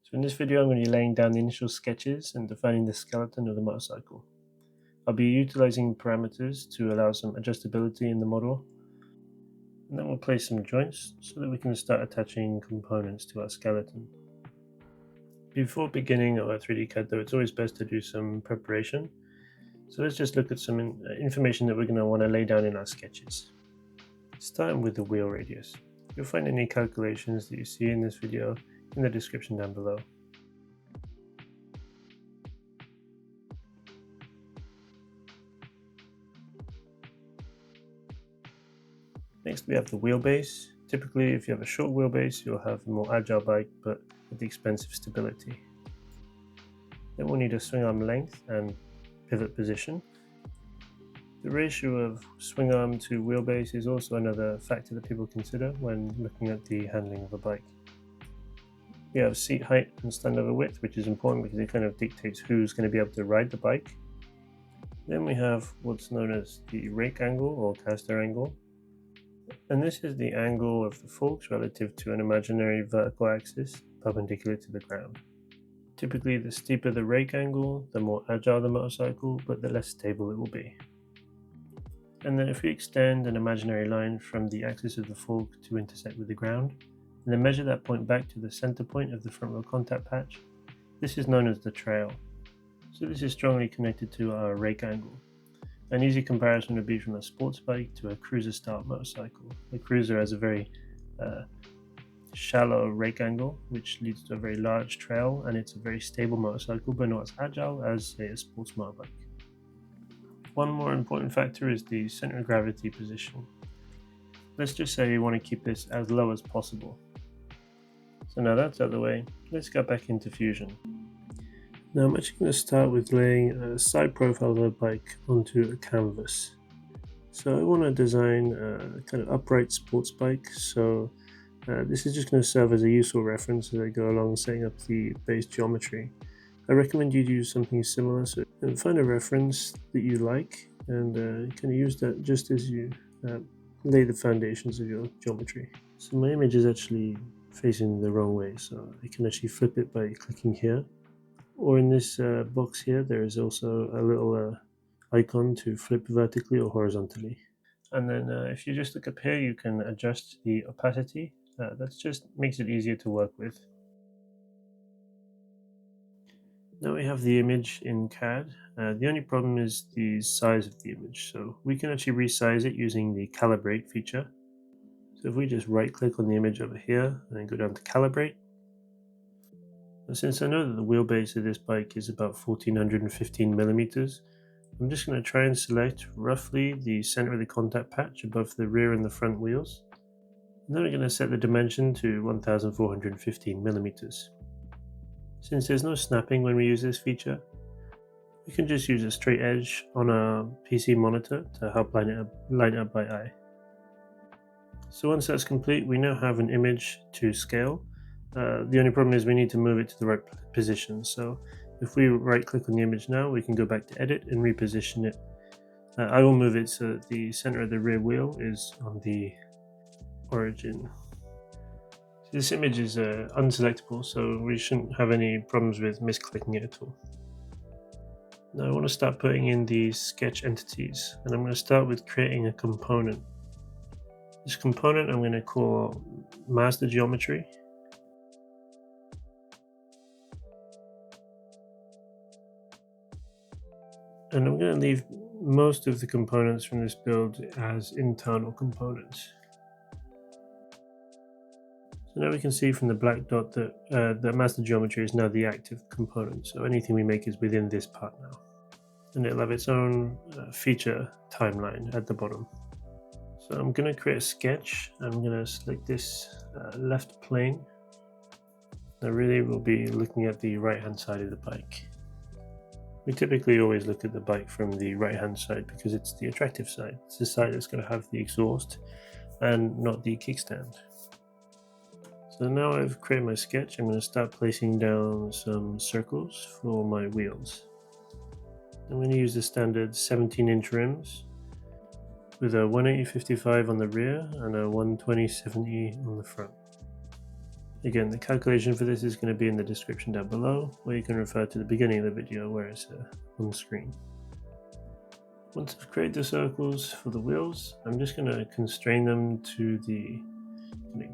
So in this video I'm going to be laying down the initial sketches and defining the skeleton of the motorcycle. I'll be utilizing parameters to allow some adjustability in the model, and then we'll place some joints so that we can start attaching components to our skeleton. Before beginning our 3D CAD though, it's always best to do some preparation. So let's just look at some information that we're going to want to lay down in our sketches. Starting with the wheel radius. You'll find any calculations that you see in this video in the description down below. Next we have the wheelbase. Typically if you have a short wheelbase you'll have a more agile bike but at the expense of stability. Then we'll need a swing arm length and pivot position. The ratio of swing arm to wheelbase is also another factor that people consider when looking at the handling of a bike. We have seat height and standover width, which is important because it kind of dictates who's going to be able to ride the bike. Then we have what's known as the rake angle or caster angle. And this is the angle of the forks relative to an imaginary vertical axis perpendicular to the ground. Typically, the steeper the rake angle, the more agile the motorcycle, but the less stable it will be. And then if we extend an imaginary line from the axis of the fork to intersect with the ground, and then measure that point back to the center point of the front wheel contact patch, this is known as the trail. So this is strongly connected to our rake angle. An easy comparison would be from a sports bike to a cruiser style motorcycle. The cruiser has a very shallow rake angle, which leads to a very large trail, and it's a very stable motorcycle, but not as agile as, say, a sports motorbike. One more important factor is the center of gravity position. Let's just say we want to keep this as low as possible. So now that's out of the way, let's get back into Fusion. Now I'm actually going to start with laying a side profile of a bike onto a canvas. So I want to design a kind of upright sports bike, so this is just going to serve as a useful reference as I go along setting up the base geometry. I recommend you use something similar, so find a reference that you like and kind of use that just as you lay the foundations of your geometry. So my image is actually facing the wrong way, so I can actually flip it by clicking here. Or in this box here, there is also a little icon to flip vertically or horizontally. And then if you just look up here, you can adjust the opacity. That just makes it easier to work with. Now we have the image in CAD. The only problem is the size of the image. So we can actually resize it using the calibrate feature. So if we just right click on the image over here and then go down to calibrate. And since I know that the wheelbase of this bike is about 1415 millimeters, I'm just going to try and select roughly the center of the contact patch above the rear and the front wheels. And then we're going to set the dimension to 1415 millimeters. Since there's no snapping when we use this feature, we can just use a straight edge on a PC monitor to help line it up by eye. So once that's complete, we now have an image to scale. The only problem is we need to move it to the right position. So if we right click on the image now, we can go back to edit and reposition it. I will move it so that the center of the rear wheel is on the origin. This image is unselectable, so we shouldn't have any problems with misclicking it at all. Now I want to start putting in these sketch entities, and I'm going to start with creating a component. This component I'm going to call master geometry. And I'm going to leave most of the components from this build as internal components. So now we can see from the black dot that the master geometry is now the active component. So anything we make is within this part now. And it'll have its own feature timeline at the bottom. So I'm going to create a sketch. I'm going to select this left plane. I really will be looking at the right hand side of the bike. We typically always look at the bike from the right hand side because it's the attractive side. It's the side that's going to have the exhaust and not the kickstand. So now I've created my sketch, I'm going to start placing down some circles for my wheels. I'm going to use the standard 17-inch rims with a 180/55 on the rear and a 120/70 on the front. Again, the calculation for this is going to be in the description down below, or you can refer to the beginning of the video where it's on screen. Once I've created the circles for the wheels, I'm just going to constrain them to the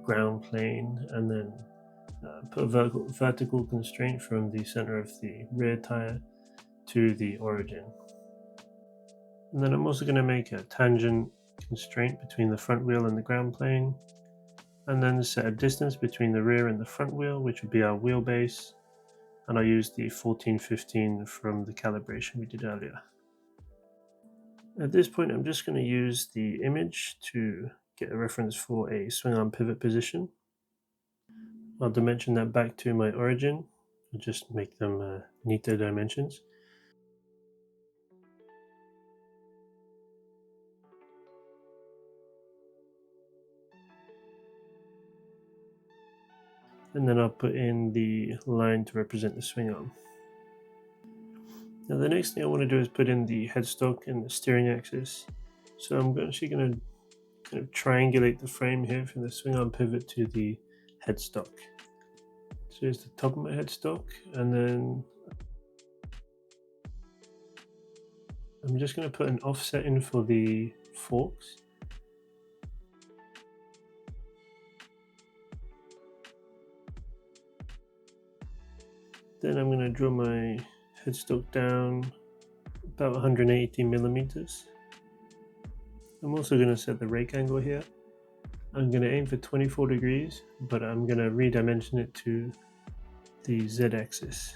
ground plane, and then put a vertical constraint from the center of the rear tire to the origin. And then I'm also going to make a tangent constraint between the front wheel and the ground plane, and then set a distance between the rear and the front wheel, which would be our wheelbase, and I'll use the 1415 from the calibration we did earlier. At this point, I'm just going to use the image to get a reference for a swing arm pivot position. I'll dimension that back to my origin, I'll just make them neater dimensions. And then I'll put in the line to represent the swing arm. Now the next thing I want to do is put in the headstock and the steering axis. So I'm actually going to kind of triangulate the frame here from the swing arm pivot to the headstock. So here's the top of my headstock, and then I'm just going to put an offset in for the forks. Then I'm going to draw my headstock down about 180 millimeters. I'm also going to set the rake angle here. I'm going to aim for 24 degrees, but I'm going to redimension it to the z-axis.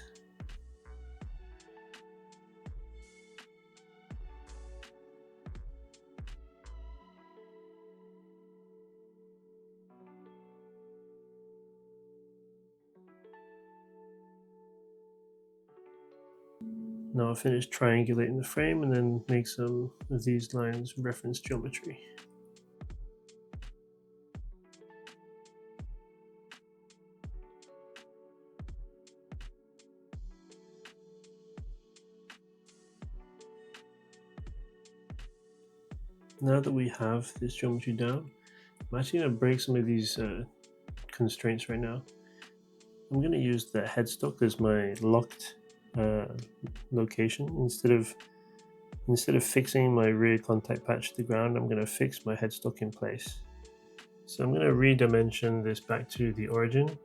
Now I'll finish triangulating the frame and then make some of these lines reference geometry. Now that we have this geometry down, I'm actually going to break some of these constraints right now. I'm going to use the headstock as my locked location. Instead of fixing my rear contact patch to the ground, I'm going to fix my headstock in place. So I'm going to redimension this back to the origin.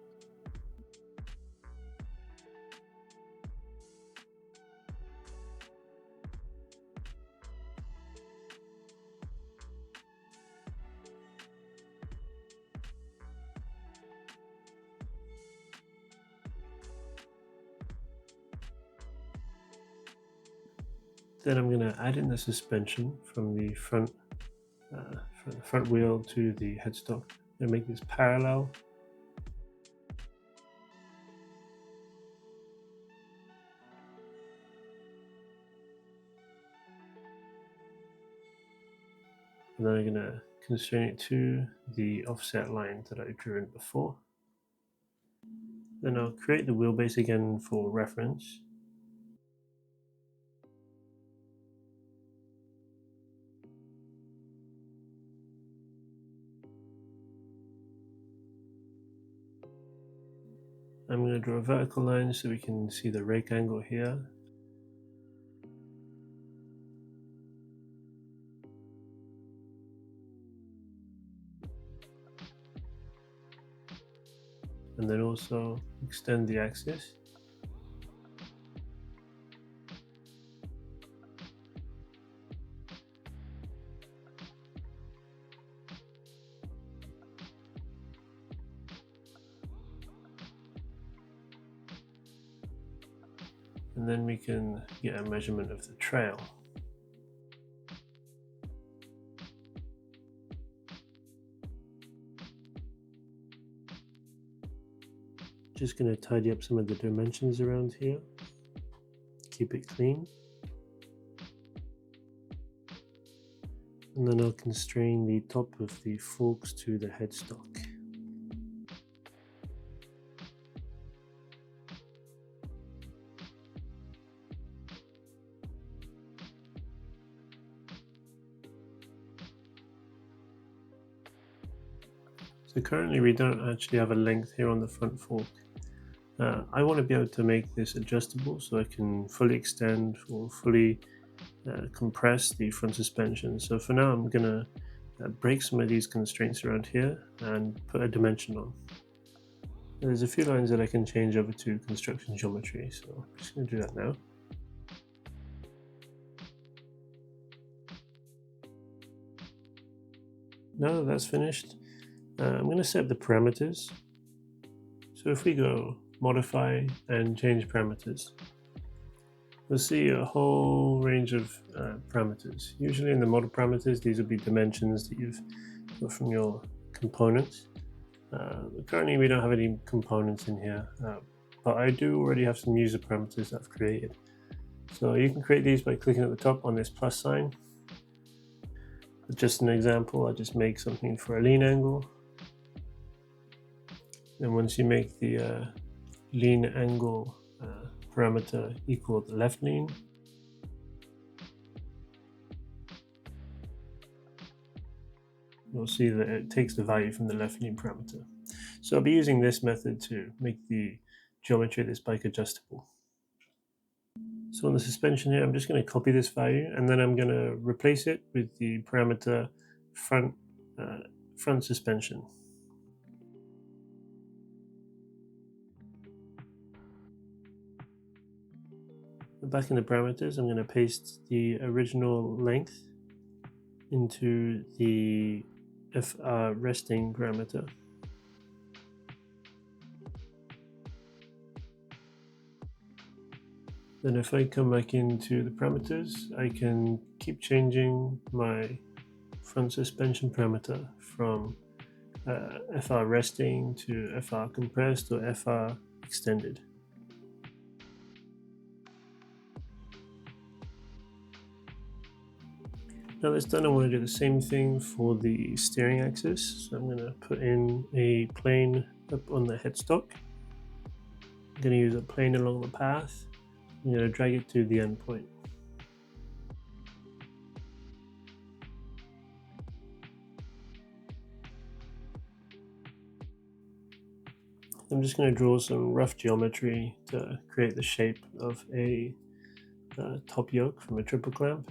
Then I'm going to add in the suspension from the front wheel to the headstock and make this parallel. And then I'm going to constrain it to the offset line that I drew in before. Then I'll create the wheelbase again for reference. I'm going to draw a vertical line so we can see the rake angle here. And then also extend the axis. And then we can get a measurement of the trail. Just going to tidy up some of the dimensions around here, keep it clean. And then I'll constrain the top of the forks to the headstock. So currently we don't actually have a length here on the front fork. I want to be able to make this adjustable so I can fully extend or fully compress the front suspension. So for now I'm going to break some of these constraints around here and put a dimension on. There's a few lines that I can change over to construction geometry, so I'm just going to do that now. Now that that's finished, I'm going to set the parameters. So if we go modify and change parameters, we'll see a whole range of parameters. Usually in the model parameters, these will be dimensions that you've got from your components. Currently we don't have any components in here, but I do already have some user parameters that I've created. So you can create these by clicking at the top on this plus sign. Just an example, I just make something for a lean angle. And once you make the lean angle parameter equal the left lean, you'll see that it takes the value from the left lean parameter. So I'll be using this method to make the geometry of this bike adjustable. So on the suspension here, I'm just going to copy this value and then I'm going to replace it with the parameter front suspension. Back in the parameters, I'm going to paste the original length into the FR resting parameter. Then if I come back into the parameters, I can keep changing my front suspension parameter from FR resting to FR compressed or FR extended. Now that's done, I want to do the same thing for the steering axis. So I'm going to put in a plane up on the headstock. I'm going to use a plane along the path. I'm going to drag it to the end point. I'm just going to draw some rough geometry to create the shape of a top yoke from a triple clamp.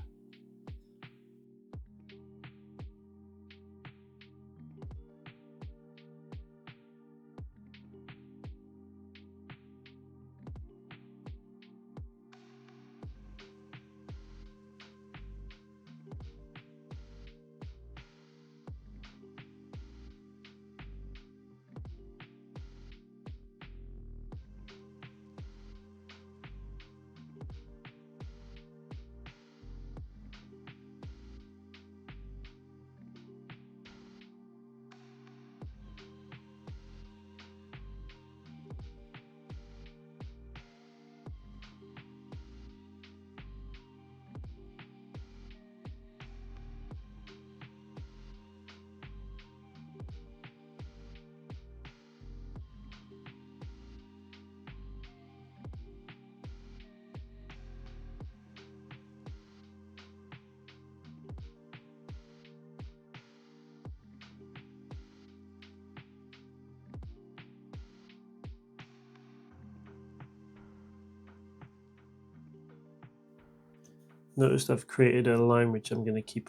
Notice I've created a line which I'm going to keep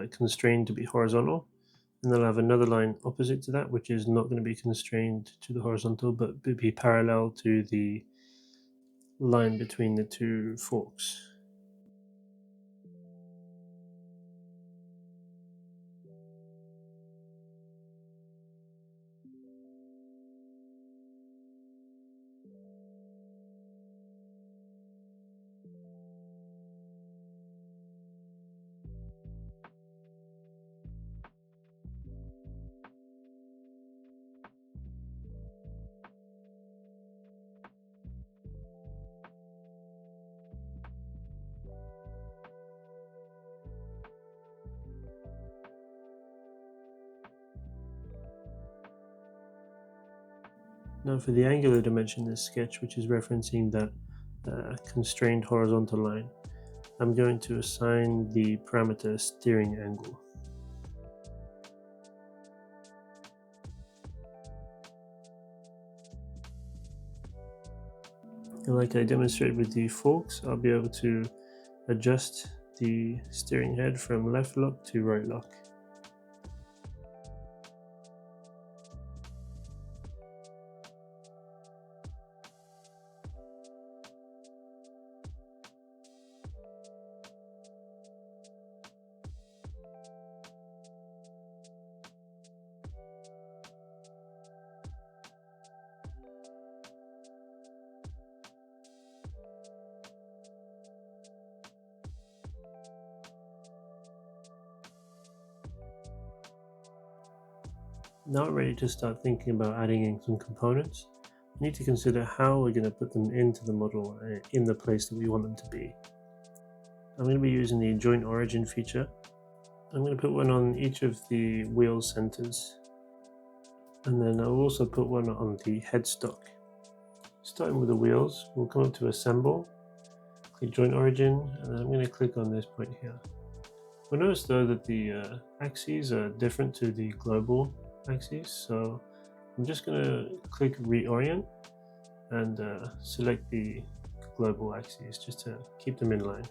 constrained to be horizontal, and then I'll have another line opposite to that which is not going to be constrained to the horizontal but be parallel to the line between the two forks. Now for the angular dimension in this sketch, which is referencing that constrained horizontal line, I'm going to assign the parameter steering angle. And like I demonstrated with the forks, I'll be able to adjust the steering head from left lock to right lock. Now I'm ready to start thinking about adding in some components. We need to consider how we're going to put them into the model in the place that we want them to be. I'm going to be using the joint origin feature. I'm going to put one on each of the wheel centers, and then I'll also put one on the headstock. Starting with the wheels, we'll come up to assemble, click joint origin, and then I'm going to click on this point here. We'll notice though that the axes are different to the global axes, so I'm just going to click reorient and select the global axes just to keep them in line.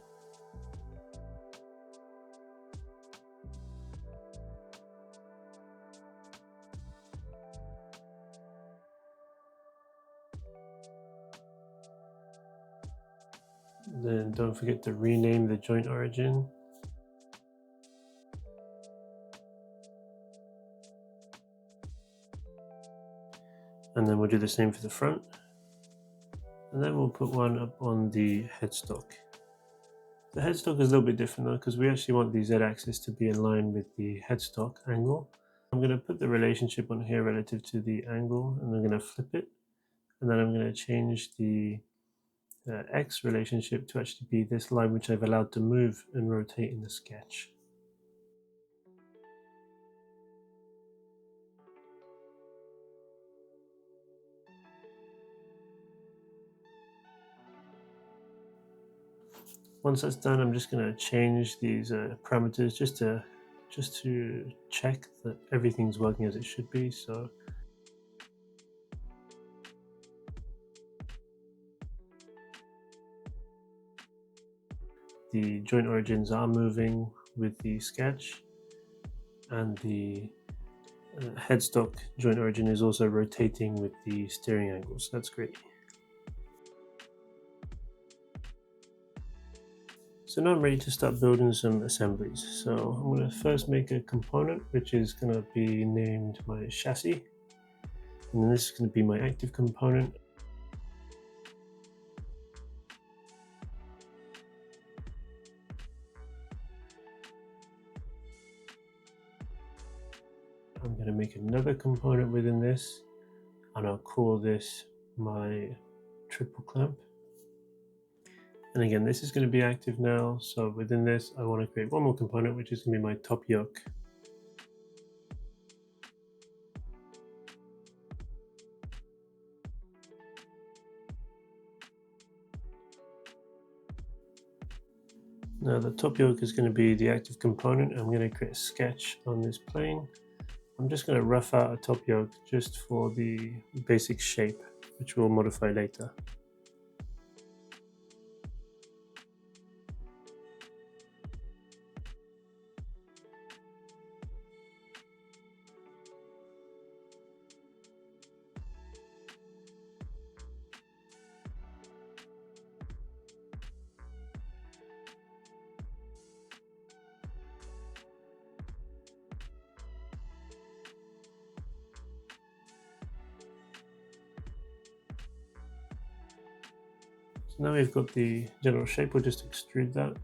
Then don't forget to rename the joint origin. And then we'll do the same for the front. And then we'll put one up on the headstock. The headstock is a little bit different though, because we actually want the Z-axis to be in line with the headstock angle. I'm going to put the relationship on here relative to the angle, and I'm going to flip it. And then I'm going to change the X relationship to actually be this line which I've allowed to move and rotate in the sketch. Once that's done, I'm just going to change these parameters just to check that everything's working as it should be. So the joint origins are moving with the sketch, and the headstock joint origin is also rotating with the steering angle, so that's great. So now I'm ready to start building some assemblies. So I'm going to first make a component which is going to be named my chassis, and then this is going to be my active component. I'm going to make another component within this, and I'll call this my triple clamp. And again, this is going to be active now, so within this I want to create one more component which is going to be my top yoke. Now the top yoke is going to be the active component. I'm going to create a sketch on this plane. I'm just going to rough out a top yoke just for the basic shape, which we'll modify later. So now we've got the general shape, we'll just extrude that.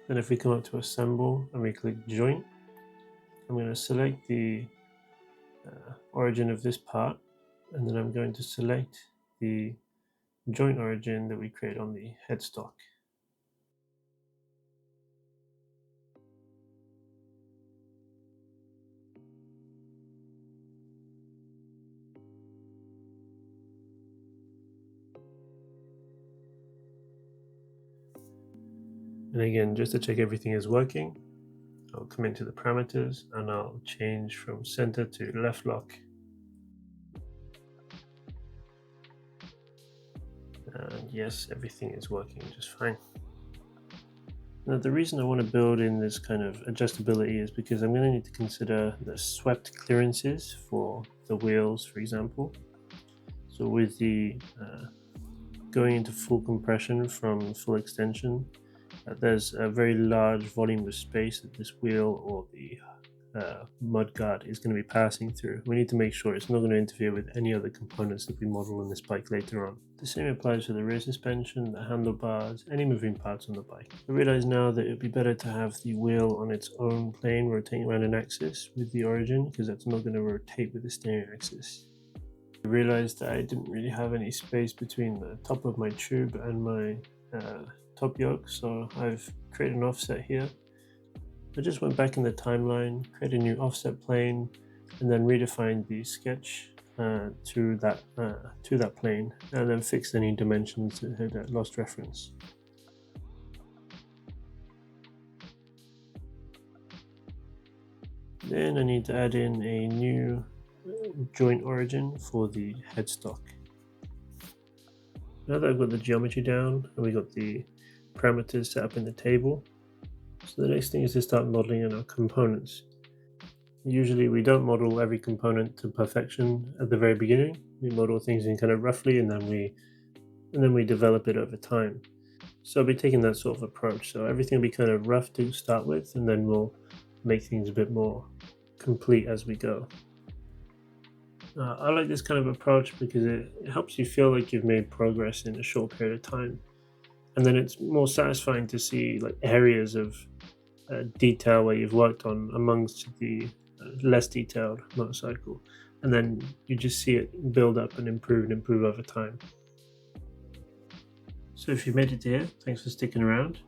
Then if we come up to assemble and we click joint, I'm going to select the origin of this part, and then I'm going to select the joint origin that we create on the headstock. And again, just to check everything is working, I'll come into the parameters and I'll change from center to left lock. And yes, everything is working just fine. Now, the reason I want to build in this kind of adjustability is because I'm going to need to consider the swept clearances for the wheels, for example. So with the going into full compression from full extension, there's a very large volume of space that this wheel or the mud guard is going to be passing through. We need to make sure it's not going to interfere with any other components that we model on this bike later on. The same applies for the rear suspension, the handlebars, any moving parts on the bike. I realize now that it would be better to have the wheel on its own plane rotating around an axis with the origin, because that's not going to rotate with the steering axis. I realized that I didn't really have any space between the top of my tube and my top yoke, so I've created an offset here. I just went back in the timeline, created a new offset plane, and then redefined the sketch to that plane, and then fixed any dimensions that had lost reference. Then I need to add in a new joint origin for the headstock. Now that I've got the geometry down and we got the parameters set up in the table, so the next thing is to start modeling in our components. Usually we don't model every component to perfection at the very beginning. We model things in kind of roughly, and then we develop it over time. So I'll be taking that sort of approach. So everything will be kind of rough to start with, and then we'll make things a bit more complete as we go. I like this kind of approach because it helps you feel like you've made progress in a short period of time, and then it's more satisfying to see like areas of detail where you've worked on amongst the less detailed motorcycle, and then you just see it build up and improve over time. So if you made it here, thanks for sticking around.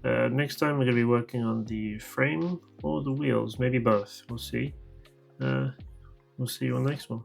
Next time we're going to be working on the frame or the wheels, maybe both, we'll see. We'll see you on the next one.